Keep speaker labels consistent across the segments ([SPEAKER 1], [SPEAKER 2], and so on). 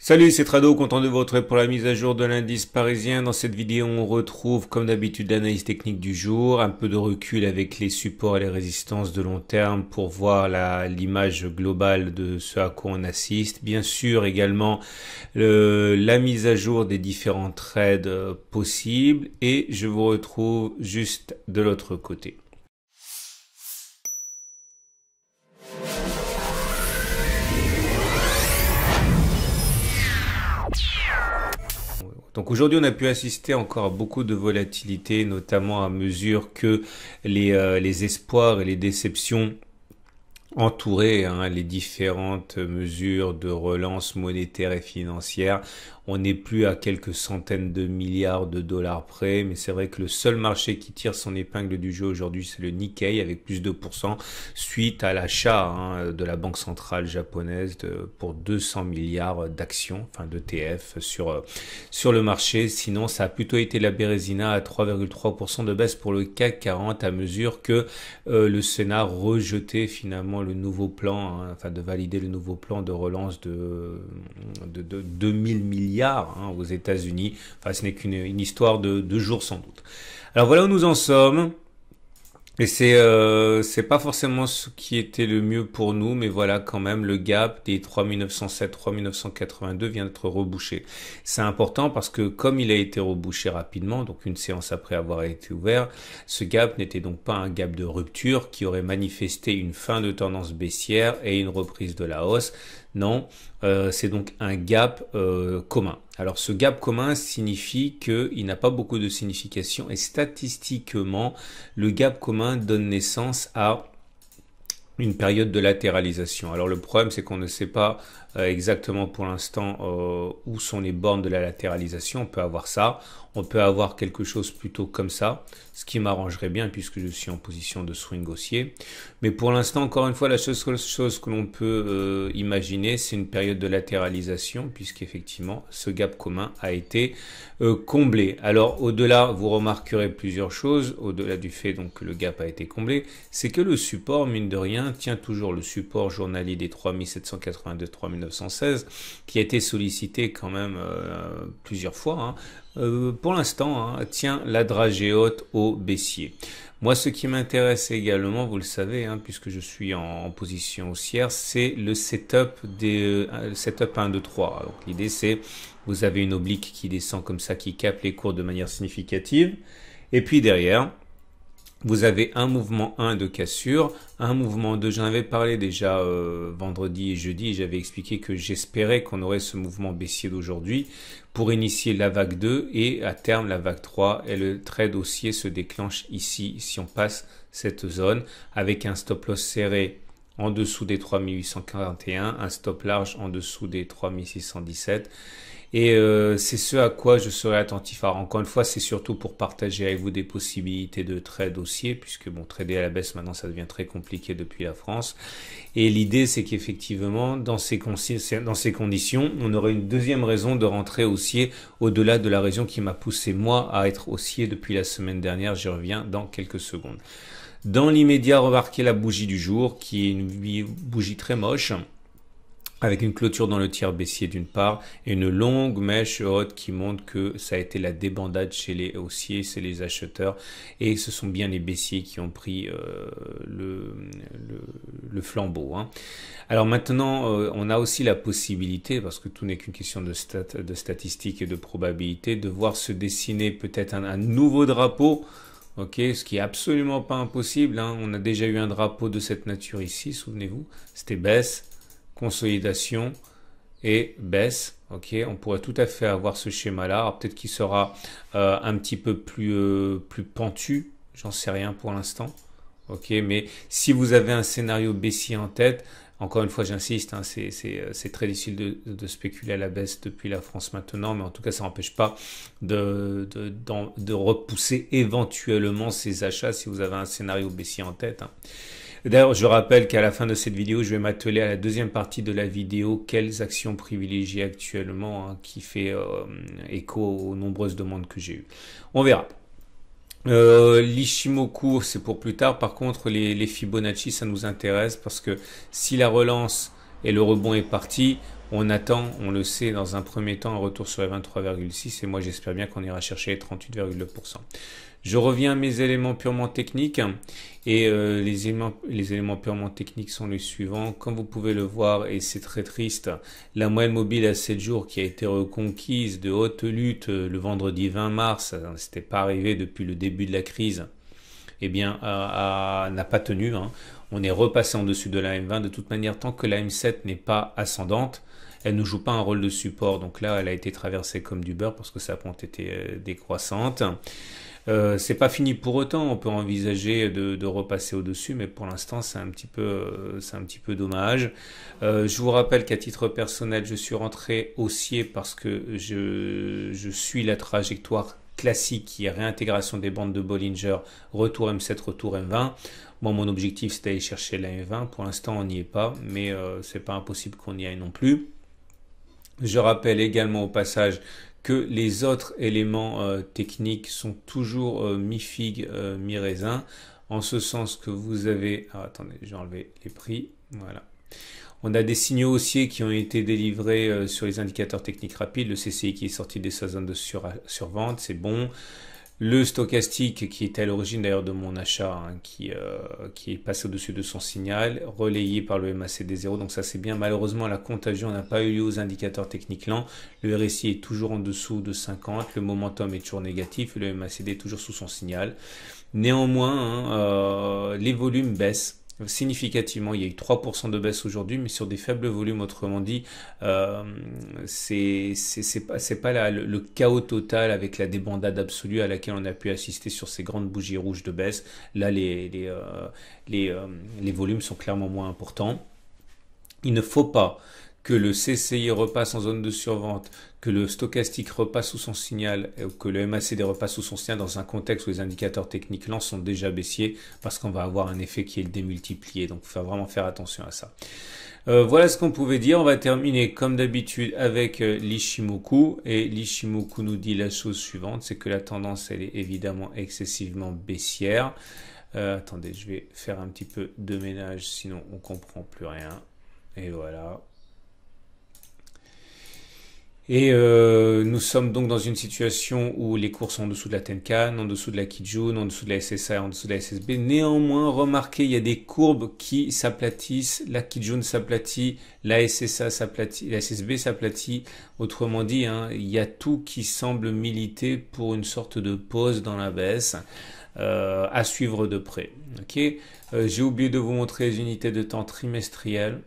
[SPEAKER 1] Salut, c'est Trado, content de vous retrouver pour la mise à jour de l'indice parisien. Dans cette vidéo, on retrouve, comme d'habitude, l'analyse technique du jour, un peu de recul avec les supports et les résistances de long terme pour voir l'image globale de ce à quoi on assiste. Bien sûr, également, la mise à jour des différents trades possibles et je vous retrouve juste de l'autre côté. Donc aujourd'hui, on a pu assister encore à beaucoup de volatilité, notamment à mesure que les espoirs et les déceptions entouraient les différentes mesures de relance monétaire et financière. On n'est plus à quelques centaines de milliards de dollars près, mais c'est vrai que le seul marché qui tire son épingle du jeu aujourd'hui, c'est le Nikkei avec plus de 2% suite à l'achat de la Banque centrale japonaise pour 200 milliards d'actions, enfin d'ETF sur le marché. Sinon, ça a plutôt été la Bérésina à 3,3% de baisse pour le CAC 40 à mesure que le Sénat rejetait finalement le nouveau plan, enfin de valider le nouveau plan de relance de 2000 milliards aux États-Unis. Enfin, ce n'est qu'une histoire de jours sans doute. Alors voilà où nous en sommes. Et c'est pas forcément ce qui était le mieux pour nous, mais voilà quand même le gap des 3907, 3982 vient d'être rebouché. C'est important parce que comme il a été rebouché rapidement, donc une séance après avoir été ouvert, ce gap n'était donc pas un gap de rupture qui aurait manifesté une fin de tendance baissière et une reprise de la hausse. Non, c'est donc un gap commun. Alors ce gap commun signifie qu'il n'a pas beaucoup de signification et statistiquement, le gap commun donne naissance à une période de latéralisation. Alors le problème, c'est qu'on ne sait pas exactement pour l'instant où sont les bornes de la latéralisation. On peut avoir ça, on peut avoir quelque chose plutôt comme ça, ce qui m'arrangerait bien puisque je suis en position de swing haussier. Mais pour l'instant, encore une fois, la seule chose que l'on peut imaginer, c'est une période de latéralisation puisqu'effectivement, ce gap commun a été comblé. Alors au-delà, vous remarquerez plusieurs choses, au-delà du fait donc que le gap a été comblé, c'est que le support, mine de rien, tient toujours le support journalier des 3782-3916 qui a été sollicité quand même plusieurs fois. Pour l'instant, tient la dragée haute au baissier. Moi, ce qui m'intéresse également, vous le savez, puisque je suis en position haussière, c'est le setup des setup 1, 2, 3. Donc l'idée, c'est vous avez une oblique qui descend comme ça, qui capte les cours de manière significative. Et puis derrière, vous avez un mouvement 1 de cassure, un mouvement 2, j'en avais parlé déjà vendredi et jeudi, et j'avais expliqué que j'espérais qu'on aurait ce mouvement baissier d'aujourd'hui pour initier la vague 2 et à terme la vague 3 et le trade haussier se déclenche ici si on passe cette zone avec un stop loss serré en dessous des 3841, un stop large en dessous des 3617. Et c'est ce à quoi je serai attentif. Alors encore une fois, c'est surtout pour partager avec vous des possibilités de trade haussier, puisque bon, trader à la baisse maintenant, ça devient très compliqué depuis la France. Et l'idée, c'est qu'effectivement, dans ces conditions, on aurait une deuxième raison de rentrer haussier au-delà de la raison qui m'a poussé moi à être haussier depuis la semaine dernière. J'y reviens dans quelques secondes. Dans l'immédiat, remarquez la bougie du jour, qui est une bougie très moche, avec une clôture dans le tiers baissier d'une part et une longue mèche haute qui montre que ça a été la débandade chez les haussiers, c'est les acheteurs et ce sont bien les baissiers qui ont pris le flambeau. Alors maintenant, on a aussi la possibilité, parce que tout n'est qu'une question de statistiques et de probabilité, de voir se dessiner peut-être un nouveau drapeau. Ok, ce qui est absolument pas impossible. On a déjà eu un drapeau de cette nature ici, souvenez-vous, c'était baisse, consolidation et baisse. Ok, on pourrait tout à fait avoir ce schéma-là. Alors peut-être qu'il sera un petit peu plus pentu, j'en sais rien pour l'instant. Ok, mais si vous avez un scénario baissier en tête, encore une fois, j'insiste, c'est très difficile de spéculer à la baisse depuis la France maintenant, mais en tout cas, ça n'empêche pas de repousser éventuellement ces achats si vous avez un scénario baissier en tête. D'ailleurs, je rappelle qu'à la fin de cette vidéo, je vais m'atteler à la deuxième partie de la vidéo, quelles actions privilégier actuellement, qui fait écho aux nombreuses demandes que j'ai eues. On verra. L'Ishimoku, c'est pour plus tard. Par contre, les Fibonacci, ça nous intéresse parce que si la relance et le rebond est parti, On attend, on le sait, dans un premier temps, un retour sur les 23,6 et moi j'espère bien qu'on ira chercher les 38,2%. Je reviens à mes éléments purement techniques et les éléments purement techniques sont les suivants. Comme vous pouvez le voir, et c'est très triste, la moyenne mobile à 7 jours qui a été reconquise de haute lutte le vendredi 20 mars, c'était pas arrivé depuis le début de la crise, eh bien, n'a pas tenu. On est repassé en dessus de la M20. De toute manière, tant que la M7 n'est pas ascendante, elle ne joue pas un rôle de support. Donc là, elle a été traversée comme du beurre parce que sa pente était décroissante. C'est pas fini pour autant, on peut envisager de repasser au-dessus, mais pour l'instant c'est un petit peu dommage. Je vous rappelle qu'à titre personnel, je suis rentré haussier parce que je suis la trajectoire classique qui est réintégration des bandes de Bollinger, retour M7, retour M20. Bon, mon objectif c'est d'aller chercher la M20, pour l'instant on n'y est pas, mais c'est pas impossible qu'on y aille non plus. Je rappelle également au passage que les autres éléments techniques sont toujours mi-figue, mi-raisin, en ce sens que vous avez... Ah, attendez, je vais enlever les prix, voilà. On a des signaux haussiers qui ont été délivrés sur les indicateurs techniques rapides, le CCI qui est sorti de sa zone de survente, c'est bon. Le stochastique qui était à l'origine d'ailleurs de mon achat, qui est passé au-dessus de son signal, relayé par le MACD 0, donc ça c'est bien. Malheureusement la contagion n'a pas eu lieu aux indicateurs techniques lents, le RSI est toujours en dessous de 50, le momentum est toujours négatif et le MACD est toujours sous son signal. Néanmoins, les volumes baissent significativement. Il y a eu 3% de baisse aujourd'hui, mais sur des faibles volumes. Autrement dit, c'est pas le chaos total avec la débandade absolue à laquelle on a pu assister sur ces grandes bougies rouges de baisse. Là, les volumes sont clairement moins importants. Il ne faut pas que le CCI repasse en zone de survente, que le stochastique repasse sous son signal, ou que le MACD repasse sous son signal dans un contexte où les indicateurs techniques lents sont déjà baissiers, parce qu'on va avoir un effet qui est le démultiplié. Donc, il faut vraiment faire attention à ça. Voilà ce qu'on pouvait dire. On va terminer comme d'habitude avec l'Ishimoku. Et l'Ishimoku nous dit la chose suivante, c'est que la tendance, elle est évidemment excessivement baissière. Attendez, je vais faire un petit peu de ménage, sinon on comprend plus rien. Et voilà. Et nous sommes donc dans une situation où les cours sont en dessous de la Tenkan, en dessous de la Kijun, en dessous de la SSA, en dessous de la SSB. Néanmoins, remarquez, il y a des courbes qui s'aplatissent. La Kijun s'aplatit, la SSA s'aplatit, la SSB s'aplatit. Autrement dit, il y a tout qui semble militer pour une sorte de pause dans la baisse. À suivre de près. Okay. J'ai oublié de vous montrer les unités de temps trimestrielles.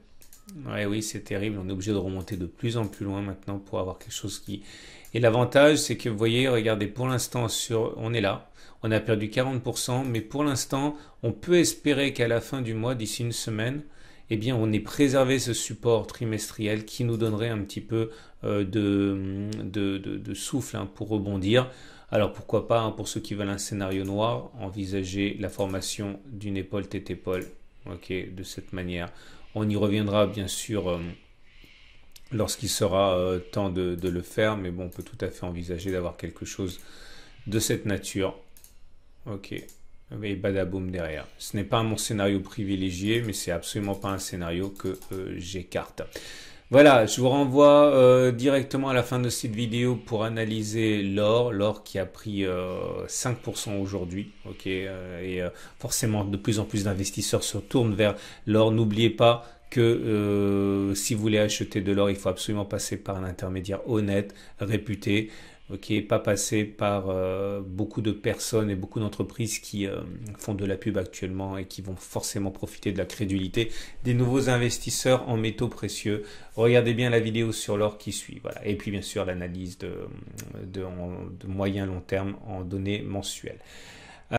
[SPEAKER 1] Ouais, oui, c'est terrible. On est obligé de remonter de plus en plus loin maintenant pour avoir quelque chose qui... Et l'avantage, c'est que vous voyez, regardez, pour l'instant, on est là. On a perdu 40%, mais pour l'instant, on peut espérer qu'à la fin du mois, d'ici une semaine, eh bien, on ait préservé ce support trimestriel qui nous donnerait un petit peu de souffle pour rebondir. Alors pourquoi pas, pour ceux qui veulent un scénario noir, envisager la formation d'une épaule tête-épaule, de cette manière. On y reviendra bien sûr lorsqu'il sera temps de le faire, mais bon, on peut tout à fait envisager d'avoir quelque chose de cette nature. Ok, et badaboum derrière. Ce n'est pas mon scénario privilégié, mais c'est absolument pas un scénario que j'écarte. Voilà, je vous renvoie directement à la fin de cette vidéo pour analyser l'or qui a pris 5% aujourd'hui, et forcément de plus en plus d'investisseurs se tournent vers l'or. N'oubliez pas que si vous voulez acheter de l'or, il faut absolument passer par un intermédiaire honnête, réputé. Pas passer par beaucoup de personnes et beaucoup d'entreprises qui font de la pub actuellement et qui vont forcément profiter de la crédulité des nouveaux investisseurs en métaux précieux. Regardez bien la vidéo sur l'or qui suit. Voilà. Et puis bien sûr l'analyse de moyen long terme en données mensuelles.